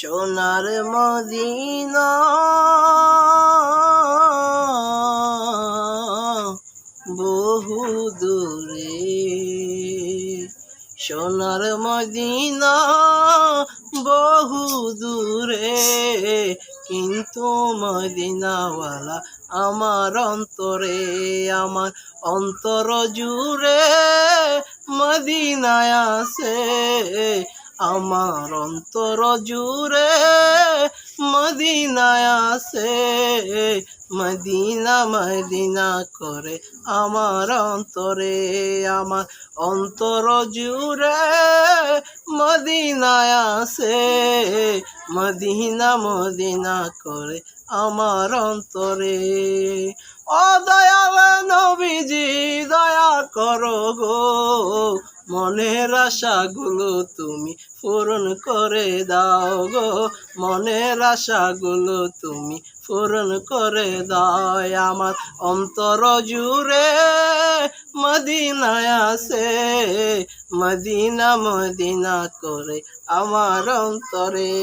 সোনার মদিনা বহু দূরে, সোনার মদিনা বহু দূরে, কিন্তু মদিনাওয়ালা আমার অন্তরে, আমার অন্তর জুড়ে মদিনায় আছে, আমার অন্তর জুড়ে মদিনায় আছে। মদিনা মদিনা করে আমার অন্তরে, আমার অন্তর জুড়ে মদিনায় আছে। মদিনা মদিনা করে আমার অন্তরে। ও দয়াল নবীজি দয়া করো গো, মনের আশাগুলো তুমি পূরণ করে দাও গো, মনের আশাগুলো তুমি পূরণ করে দাও। আমার অন্তর জুড়ে মদিনায় আছে, মদিনা মদিনা করে আমার অন্তরে।